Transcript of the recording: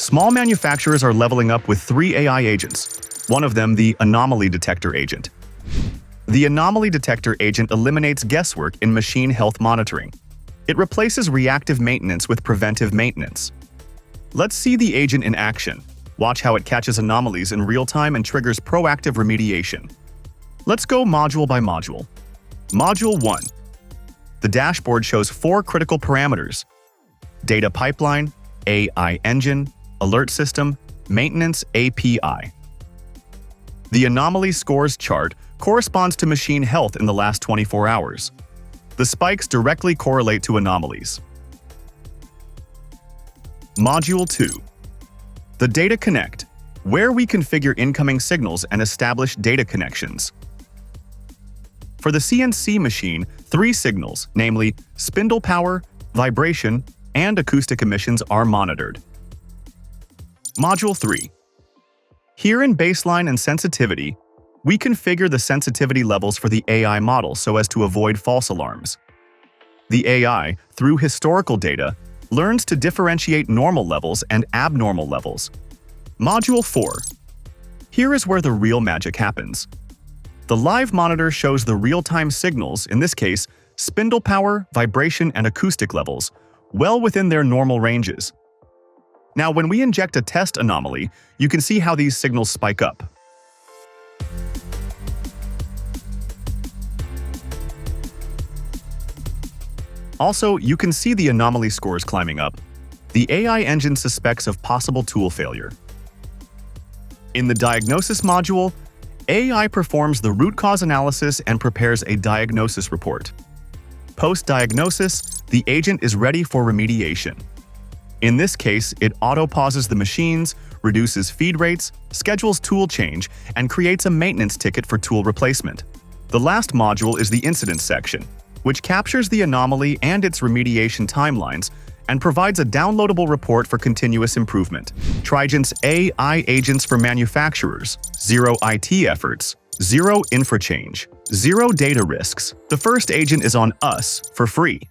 Small manufacturers are leveling up with 3 AI agents, one of them the Anomaly Detector Agent. The Anomaly Detector Agent eliminates guesswork in machine health monitoring. It replaces reactive maintenance with preventive maintenance. Let's see the agent in action. Watch how it catches anomalies in real time and triggers proactive remediation. Let's go module by module. Module 1. The dashboard shows 4 critical parameters: data pipeline, AI engine, alert system, maintenance API. The anomaly scores chart corresponds to machine health in the last 24 hours. The spikes directly correlate to anomalies. Module 2. The Data Connect, where we configure incoming signals and establish data connections. For the CNC machine, 3 signals, namely spindle power, vibration, and acoustic emissions, are monitored. Module 3. Here in baseline and sensitivity, we configure the sensitivity levels for the AI model so as to avoid false alarms. The AI, through historical data, learns to differentiate normal levels and abnormal levels. Module 4. Here is where the real magic happens. The live monitor shows the real-time signals, in this case, spindle power, vibration, and acoustic levels, well within their normal ranges. Now, when we inject a test anomaly, you can see how these signals spike up. Also, you can see the anomaly scores climbing up. The AI engine suspects of possible tool failure. In the diagnosis module, AI performs the root cause analysis and prepares a diagnosis report. Post-diagnosis, the agent is ready for remediation. In this case, it auto-pauses the machines, reduces feed rates, schedules tool change, and creates a maintenance ticket for tool replacement. The last module is the incident section, which captures the anomaly and its remediation timelines and provides a downloadable report for continuous improvement. Trigent's AI agents for manufacturers: 0 IT efforts, 0 infra change, 0 data risks. The first agent is on us for free.